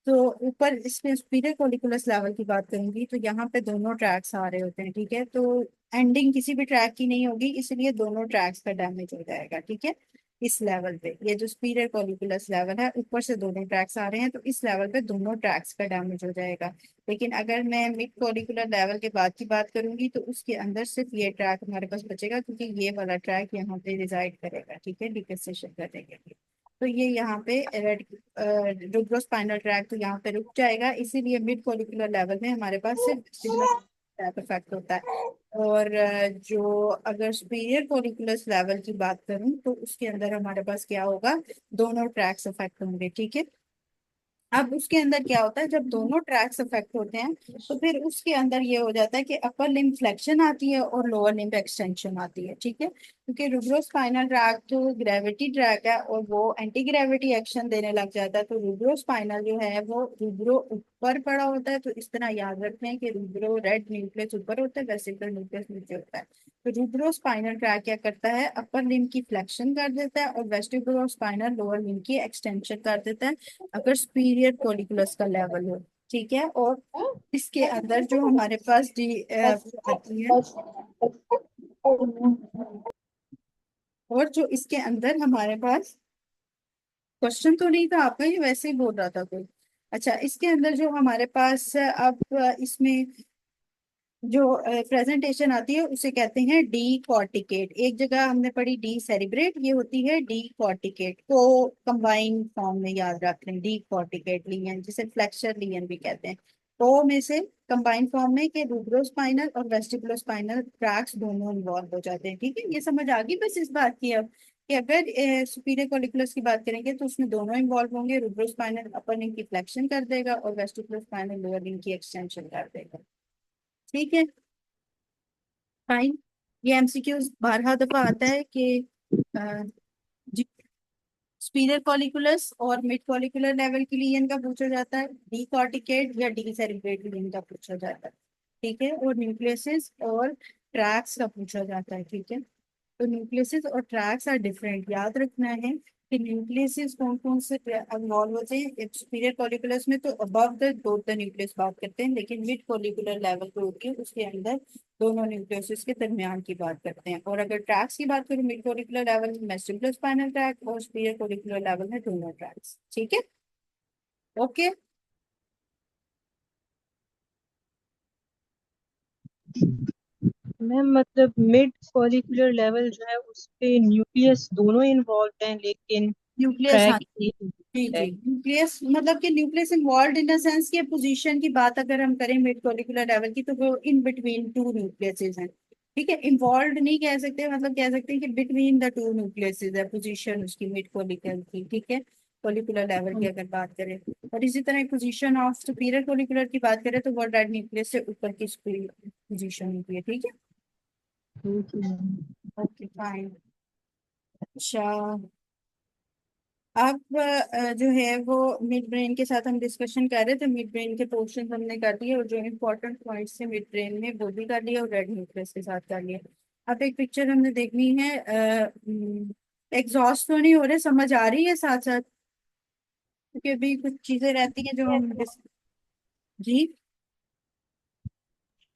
तो ऊपर इसमें सुपीरियर कॉलिकुलस लेवल की बात करूंगी तो यहाँ पे दोनों ट्रैक्स आ रहे होते हैं, ठीक है। तो एंडिंग किसी भी ट्रैक की नहीं होगी, इसलिए दोनों ट्रैक्स का डैमेज हो जाएगा, ठीक है। इस लेवल पे ये जो सुपीरियर कॉलिकुलस लेवल है, ऊपर से दोनों ट्रैक्स आ रहे हैं, तो इस लेवल पे दोनों ट्रैक्स का डैमेज हो जाएगा। लेकिन अगर मैं मिड कॉरिकुलर लेवल के बाद की बात करूंगी तो उसके अंदर सिर्फ ये ट्रैक हमारे पास बचेगा, क्योंकि ये वाला ट्रैक यहाँ पे रिजाइड करेगा, ठीक है, डिकसेशन करने के लिए। तो ये यहाँ पे रेड रुब्रोस्पाइनल ट्रैक तो यहाँ पे रुक जाएगा, इसीलिए मिड कॉरिकुलर लेवल में हमारे पास सिर्फ ट्रैक इफेक्ट होता है। और जो अगर सुपीरियर कॉरिकुलस लेवल की बात करूं तो उसके अंदर हमारे पास क्या होगा, दोनों ट्रैक्स इफेक्ट होंगे, ठीक है। अब उसके अंदर क्या होता है, जब दोनों ट्रैक्स अफेक्ट होते हैं तो फिर उसके अंदर ये हो जाता है कि अपर लिम्ब फ्लेक्शन आती है और लोअर लिम्ब एक्सटेंशन आती है, ठीक है। क्योंकि रूब्रोस्पाइनल ट्रैक जो ग्रेविटी ट्रैक है और वो एंटी ग्रेविटी एक्शन देने लग जाता है, तो रूब्रोस्पाइनल जो है वो रूब्रो ऊपर पड़ा होता है। तो इस तरह याद रखते हैं कि रूब्रो रेड न्यूक्लियस ऊपर होता है, वेसिकल न्यूक्लियस नीचे होता है। तो रूब्रोस्पाइनल ट्रैक क्या करता है, अपर लिम्ब की फ्लेक्शन कर देता है और वेस्टिब्युलोस्पाइनल लोअर लिम्ब की एक्सटेंशन कर देता है, अगर सुपीरियर कॉलिकुलस का लेवल हो, ठीक है। और इसके अंदर जो हमारे पास डी आती है, और जो इसके अंदर हमारे पास क्वेश्चन तो नहीं था आपका, ये वैसे ही बोल रहा था कोई। अच्छा, इसके अंदर जो हमारे पास अब इसमें जो प्रेजेंटेशन आती है उसे कहते हैं डी कॉर्टिकेट। एक जगह हमने पढ़ी डी सेरिब्रेट, ये होती है डी कॉर्टिकेट को कंबाइन फॉर्म में याद रख लें, डी कॉर्टिकेट लियन, जिसे फ्लेक्सर लियन भी कहते हैं। को में से कंबाइन फॉर्म में के रूब्रोस्पाइनल और वेस्टिबुलोस्पाइनल ट्रैक्स दोनों इन्वॉल्व हो जाते हैं, ठीक है। ये समझ आ गई बस इस बात की अब, कि अगर सुपीरियर कॉलिकुलस की बात करेंगे तो उसमें दोनों इन्वॉल्व होंगे, रूब्रोस्पाइनल अपर लिम्ब की फ्लेक्शन कर देगा और वेस्टिबुलोस्पाइनल लोअर लिम्ब की एक्सटेंशन कर देगा, ठीक है। फाइन। ये एमसीक्यूज 12 दफा आता है कि सुपीरियर कॉलिकुलस और मिड कॉलिकुलर लेवल के लिए इनका पूछा जाता है, डी कॉर्टिकेट या डी सेरिब्रेट के लिए इनका पूछा जाता है, ठीक है। और न्यूक्लियसिस और ट्रैक्स का पूछा जाता है, ठीक है। तो न्यूक्लियसिस और ट्रैक्स आर डिफरेंट, याद रखना है कि न्यूक्लियसिस कौन कौन से इन्वॉल्व होते हैं। सुपीरियर कॉलिकुलस में तो अबव द टोटल न्यूक्लियस बात करते हैं, लेकिन मिड कॉलिकुलर लेवल पे होती है उसके अंदर दोनों न्यूक्लियस के दरमियान की बात करते हैं। और अगर ट्रैक्स की बात करें, मिड कॉलिकुलर लेवल में वेस्टिबुलर स्पाइनल ट्रैक और सुपीरियर कॉलिकुलर लेवल में दोनों ट्रैक्स, ठीक है। ओके। मैम मतलब मिड फॉलिकुलर लेवल जो है उस पे न्यूक्लियस दोनों इन्वॉल्व हैं, लेकिन न्यूक्लियस, हाँ ट्रैक एक जी है। जी, न्यूक्लियस मतलब कि nucleus involve in the sense की पोजीशन की बात अगर हम करें मिड कॉलिकुलर लेवल की, तो वो इन बिटवीन टू न्यूक्लियसेस हैं, ठीक है। इन्वॉल्व नहीं कह सकते, मतलब कह सकते हैं कि बिटवीन द टू न्यूक्लियसेस है पोजीशन उसकी मिड कॉलिकुलर की, ठीक है, कॉलिकुलर लेवल की अगर बात करें। और इसी तरह पोजीशन ऑफ सुपीरियर कॉलिकुलर की बात करें तो वो रेड न्यूक्लियस से ऊपर की पोजीशन होती है, ठीक है। ठीक है मैम। Okay fine. अच्छा, अब जो है वो मिड ब्रेन के साथ हम डिस्कशन कर रहे थे, मिड ब्रेन के पोर्शन हमने कर दिए और जो इम्पोर्टेंट पॉइंट्स थे मिड ब्रेन में वो भी कर लिया और रेड न्यूक्लियस के साथ कर लिया। अब एक पिक्चर हमने देखनी है, एग्जॉस्ट तो नहीं हो रहे, समझ आ रही है साथ साथ, क्योंकि अभी कुछ चीजें रहती हैं जो यस हम मैम, जी।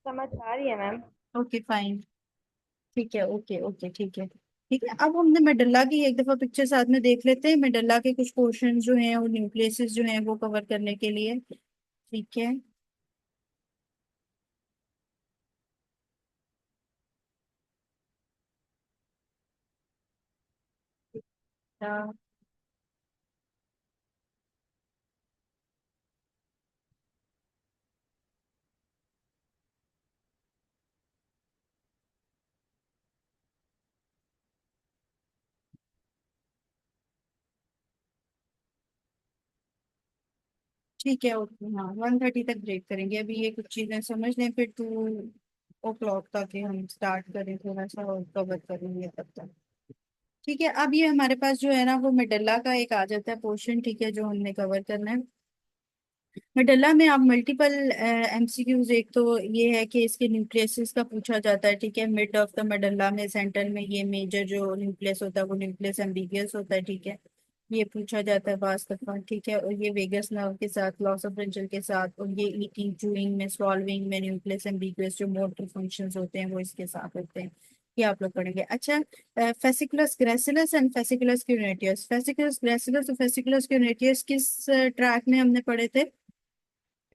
समझ आ रही है मैम। ओके फाइन, ठीक है, ओके ओके, ठीक है ठीक है। अब हमने मेडल्ला की एक दफा पिक्चर साथ में देख लेते हैं, मेडल्ला के कुछ पोर्शन जो हैं और न्यूक्लियस जो हैं वो कवर करने के लिए, ठीक है। हाँ, ठीक है, ओके, हाँ 1:30 तक ब्रेक करेंगे। अभी ये कुछ चीजें समझ लें, फिर 2 o'clock तक हम स्टार्ट करें, थोड़ा सा और कवर करेंगे तब तक। ठीक है, अब ये हमारे पास जो है ना वो मेडल्ला का एक आ जाता है पोर्शन, ठीक है, जो हमने कवर करना है। मेडल्ला में आप मल्टीपल एमसीक्यूज, एक तो ये है कि इसके न्यूक्लियस का पूछा जाता है, ठीक है, मिड ऑफ द मेडल्ला में सेंटर में ये मेजर जो न्यूक्लियस होता है वो न्यूक्लियस एम्बिगियस होता है, ठीक है, ये पूछा जाता है बास दफा, ठीक है, और ये वेगस नर्व के साथ, लॉस ऑफ ब्रेंचियल के साथ, और ये ईटिंग चूइंग में स्वॉल्विंग में न्यूक्लियस एम्बिगियस जो मोटर फंक्शंस होते हैं वो इसके साथ होते हैं। ये आप लोग पढ़ेंगे। अच्छा, फेसिकुलस ग्रेसिलस एंड फेसिकुलस क्यूनेटियस, फेसिकुलस ग्रेसिलस और फेसिकुलस क्यूनेटियस किस ट्रैक में हमने पढ़े थे?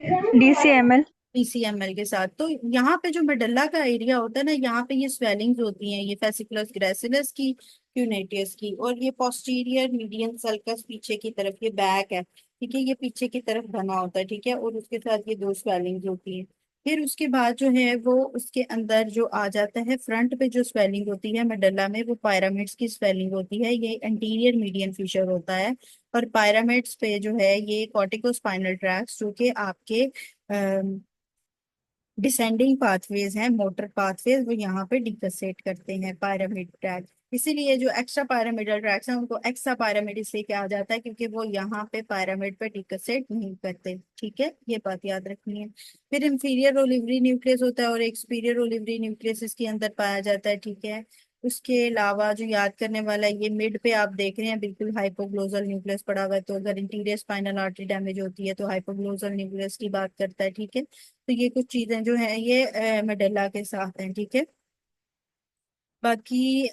DCML। पीसीएमएल के साथ। तो यहाँ पे जो मेडल्ला का एरिया होता है ना, यहाँ पे ये स्वेलिंग्स होती हैं, ये फेसिकुलस ग्रेसिलस की, क्यूनेटियस की, और ये पोस्टीरियर मीडियन सल्कस पीछे की तरफ, ये बैक है, ठीक है, ये पीछे की तरफ बना होता है, ठीक है, और उसके साथ ये 2 स्वेलिंग्स होती हैं। फिर उसके बाद जो है वो उसके अंदर जो आ जाता है, फ्रंट पे जो स्वेलिंग होती है मेडल्ला में, वो पायरामिड्स की स्वेलिंग होती है, ये एंटीरियर मीडियन फिशर होता है। और पायरामिड्स पे जो है ये कॉर्टिकोस्पाइनल ट्रैक्ट्स, जो कि आपके डिसेंडिंग पाथवेज हैं, मोटर पाथवेज, वो यहाँ पे डिकसेट करते हैं पायरामिड ट्रैक। इसीलिए जो एक्स्ट्रा पायरामिडल ट्रैक्स हैं उनको एक्स्ट्रा पायरामिड इसलिए कहा जाता है क्योंकि वो यहाँ पे पायरामिड पे डिकसेट नहीं करते, ठीक है, ये बात याद रखनी है। फिर इंफीरियर ओलिवरी न्यूक्लियस होता है और एक सुपीरियर ओलिवरी न्यूक्लियस इसके अंदर पाया जाता है, ठीक है। उसके अलावा जो याद करने वाला है, ये मिड पे आप देख रहे हैं बिल्कुल हाइपोग्लोसल न्यूक्लियस पड़ा हुआ है, तो अगर इंटीरियर स्पाइनल आर्टरी डैमेज होती है तो हाइपोग्लोसल न्यूक्लियस की बात करता है, ठीक है। तो ये कुछ चीजें जो है ये मेडल्ला के साथ हैं, ठीक है। बाकी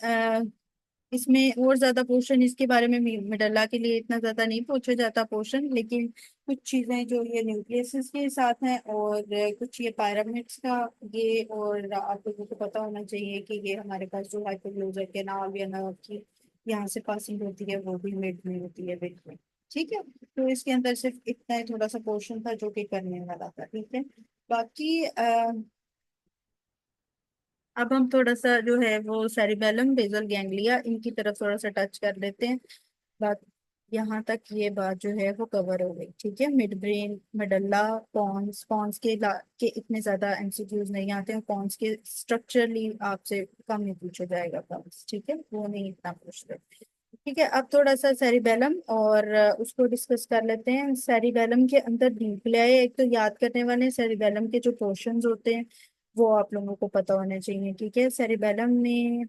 इसमें और ज्यादा पोर्शन इसके बारे में मेडल्ला के लिए इतना ज्यादा नहीं पूछा जाता पोर्शन, लेकिन कुछ चीजें जो ये न्यूक्लियस के साथ हैं, और कुछ ये पायरामिड्स का, ये, और आप लोगों को पता होना चाहिए कि ये हमारे पास जो हाइपोग्लोसल के नाव या नर्व की यहाँ से पासिंग होती है वो भी मिड में होती है, बिल्कुल, ठीक है। तो इसके अंदर सिर्फ इतना ही थोड़ा सा पोर्शन था जो कि करने वाला था, ठीक है। बाकी अब हम थोड़ा सा जो है वो सेरिबेलम, बेसल गैंग्लिया, इनकी तरफ थोड़ा सा टच कर लेते हैं। बात यहाँ तक ये बात जो है वो कवर हो गई, ठीक है। मिड ब्रेन, मेडल्ला, पॉन्स, पॉन्स के इतने ज्यादा एमसीक्यूज नहीं आते हैं, पॉन्स के स्ट्रक्चरली आपसे कम ही पूछा जाएगा पॉन्स, ठीक है, वो नहीं इतना पूछते। ठीक है, अब थोड़ा सा सेरिबेलम और उसको डिस्कस कर लेते हैं। सेरिबेलम के अंदर न्यूक्लियाई एक तो याद करने वाले, सेरिबेलम के जो पोर्शंस होते हैं वो आप लोगों को पता होने चाहिए, ठीक है। सेरिबेलम में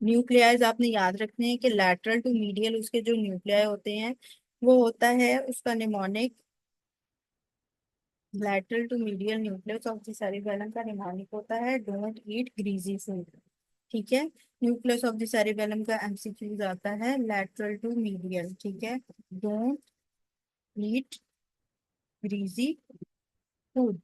न्यूक्लियाइज आपने याद रखने हैं कि लैटरल टू मीडियल उसके जो न्यूक्लियाई होते हैं वो होता है उसका mnemonic, lateral to medial nucleus of the cerebellum का निमोनिक होता है डोंट ईट ग्रीजी फूड, ठीक है। न्यूक्लियस ऑफ द सेरिबेलम का एमसीक्यूज आता है लैटरल टू मीडियल, ठीक है, डोंट ईट ग्रीजी फूड,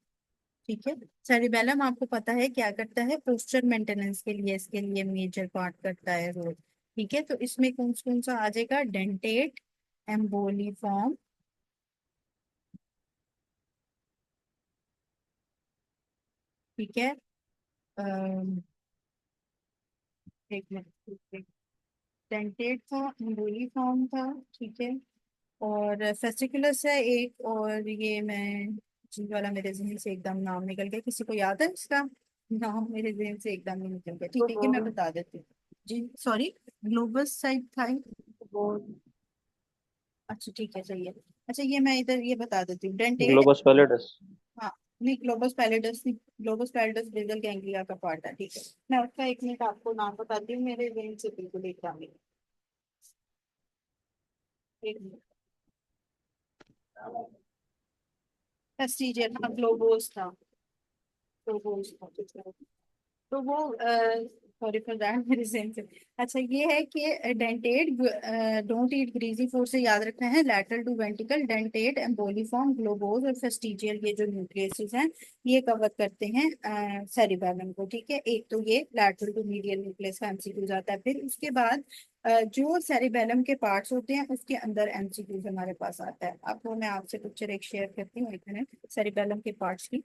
ठीक है। सेरिबेलम आपको पता है क्या करता है, पोस्चर मेंटेनेंस के लिए इसके लिए मेजर पार्ट करता है रोल, ठीक है। तो इसमें कौन कौन सा आ जाएगा, डेंटेट, एम्बोलिफॉर्म, ठीक है, एक मिनट, डेंटेट था, एम्बोलिफॉर्म था, ठीक है, और फेस्टिकुलस है एक, और ये मैं जी वाला मेरे जहन से एकदम नाम निकल गया, किसी को याद है इसका नाम? मेरे जहन से एकदम ही निकल गया, ठीक है, कि मैं बता देती हूँ। जी सॉरी, ग्लोबस साइड था। वो अच्छा ठीक है, सही है। अच्छा, ये मैं इधर ये बता देती हूँ, डेंटेट, ग्लोबस पैलेडस। हाँ, नहीं ग्लोबस पैलिडस नहीं, ग्लोबस पैलिडस बेसल गैंग्लिया का पार्ट है, ठीक है। मैं उसका एक मिनट आपको नाम बताती हूँ, मेरे जहन से बिल्कुल एकदम ही, एक मिनट, प्रेस्टीजियर, हाँ ग्लोबोस था, ग्लोबोस था, ठीक है। तो वो सॉरी फॉर दैट, मेरे सेम से। अच्छा, ये है कि dentate, don't eat greasy food से याद रखना है, लैटरल टू वेंट्रिकल, डेंटेट, एम्बोलिफॉर्म, ग्लोबोज और फेस्टिजियल, ये जो न्यूक्लियस हैं ये कवर करते हैं सेरिबेलम को, ठीक है। एक तो ये लैटरल टू मीडियल न्यूक्लियस का एमसीक्यू जाता है, फिर उसके बाद जो सेरिबेलम के पार्ट्स होते हैं उसके अंदर एमसीक्यू हमारे पास आता है। अब वो मैं आपसे पिक्चर एक शेयर करती हूँ, एक मिनट, सेरिबेलम के पार्ट्स की।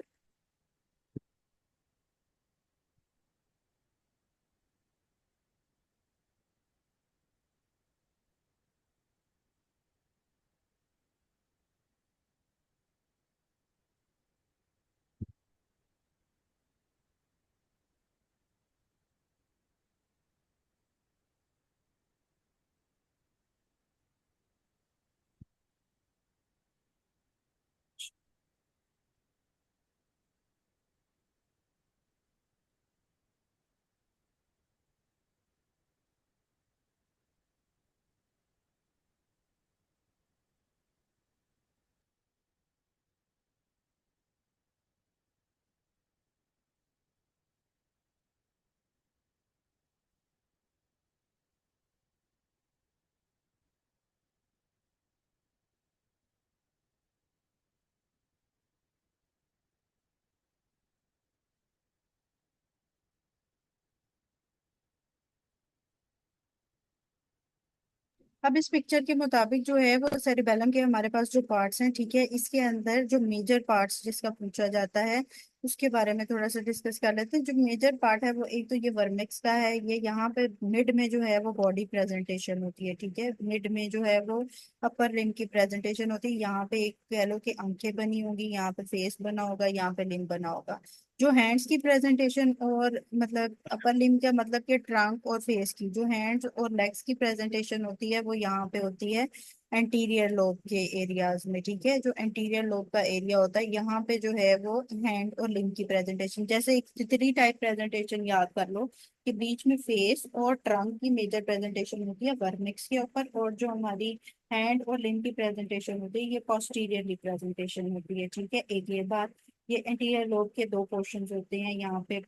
अब इस पिक्चर के मुताबिक जो है वो सेरिबेलम के हमारे पास जो पार्ट्स हैं, ठीक है, इसके अंदर जो मेजर पार्ट्स जिसका पूछा जाता है उसके बारे में थोड़ा सा डिस्कस कर लेते हैं। जो मेजर पार्ट है वो एक तो ये वर्मिक्स का है, ये यहाँ पे मिड में जो है वो बॉडी प्रेजेंटेशन होती है, ठीक है, मिड में जो है वो अपर लिम्ब की प्रेजेंटेशन होती है। यहाँ पे एक कह लो कि आंखें बनी होंगी, यहाँ पे फेस बना होगा, यहाँ पे लिम्ब बना होगा। जो हैंड्स की प्रेजेंटेशन और मतलब अपर लिम्ब का मतलब कि ट्रंक और फेस की, जो हैंड्स और लेग्स की प्रेजेंटेशन होती है वो यहाँ पे होती है एंटीरियर लोब के एरियाज में, ठीक है। जो एंटीरियर लोब का एरिया होता है यहाँ पे जो है वो हैंड और लिम्ब की प्रेजेंटेशन, जैसे एक तितली टाइप प्रेजेंटेशन याद कर लो कि बीच में फेस और ट्रंक की मेजर प्रेजेंटेशन होती है वर्मिक्स के ऊपर, और जो हमारी हैंड और लिम्ब की प्रेजेंटेशन होती है ये पोस्टीरियरली प्रेजेंटेशन होती है, ठीक है। एक ये बात, ये एंटीरियर लोब के दो पोर्शंस होते हैं यहाँ पे,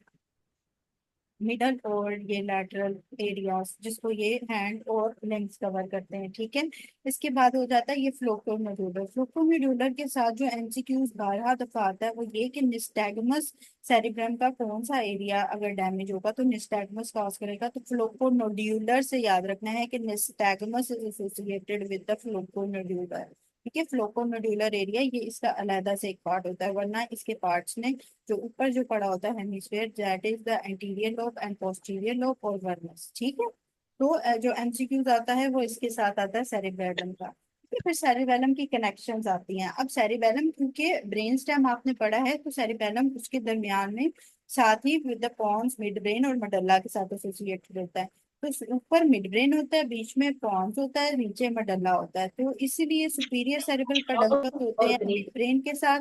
मिडल और ये लैटरल एरियाज, जिसको ये हैंड और लिम्स कवर करते हैं, ठीक है। इसके बाद हो जाता है ये फ्लोकोमोड्यूलर। फ्लोकोमोड्यूलर के साथ जो एमसीक्यूज 12 दफा आता है वो ये कि निस्टैगमस सेरिब्रम का कौन सा एरिया अगर डैमेज होगा तो निस्टैगमस कॉज करेगा। तो फ्लोकोनोड्यूलर से याद रखना है कि निस्टैगमस इज एसोसिएटेड विद द फ्लोकोनोड्यूलर, ठीक है। फ्लोकोनोड्यूलर एरिया ये इसका अलहदा से एक पार्ट होता है, वरना इसके पार्ट्स में जो ऊपर जो पड़ा होता है hemisphere, that is the anterior lobe and posterior lobe और वर्नस, ठीक है। तो जो एमसीक्यूज आता है वो इसके साथ आता है सेरिबेलम का। ठीक है, फिर सेरिबेलम की कनेक्शंस आती हैं। अब सेरिबेलम क्योंकि ब्रेन स्टेम आपने पढ़ा है तो सेरिबेलम उसके दरमियान में साथ ही with the pons mid brain और मडल्ला के साथ एसोसिएटेड होता है। तो ऊपर मिड ब्रेन होता है, बीच में पॉन्स होता है, नीचे मडल्ला होता है, तो इसीलिए सुपीरियर सेरेब्रल पेडंकल होते हैं मिड ब्रेन के साथ।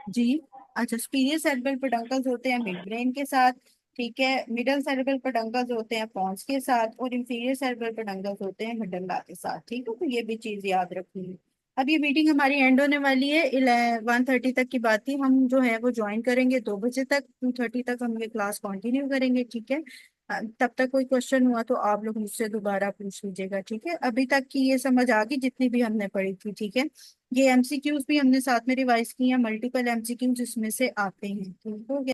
जी, अच्छा, सुपीरियर सेरेब्रल पेडंकल्स होते हैं मिड ब्रेन के साथ, ठीक है। मिडल सेरेब्रल पेडंकल्स होते हैं पॉन्स के साथ, और इंफीरियर सेरेब्रल पेडंकल्स होते हैं मडल्ला के साथ, ठीक है। तो ये भी चीज याद रखनी है। अब ये मीटिंग हमारी एंड होने वाली है, 1:30 तक की बात थी, हम जो है वो ज्वाइन करेंगे 2 बजे तक, 2:30 तक हम ये क्लास कंटिन्यू करेंगे, ठीक है। तब तक कोई क्वेश्चन हुआ तो आप लोग मुझसे दोबारा पूछ लीजिएगा, ठीक है। अभी तक की ये समझ आ गई जितनी भी हमने पढ़ी थी, ठीक है। ये एमसीक्यूज भी हमने साथ में रिवाइज किए हैं, मल्टीपल एमसीक्यूज इसमें से आते हैं, ठीक हो गया।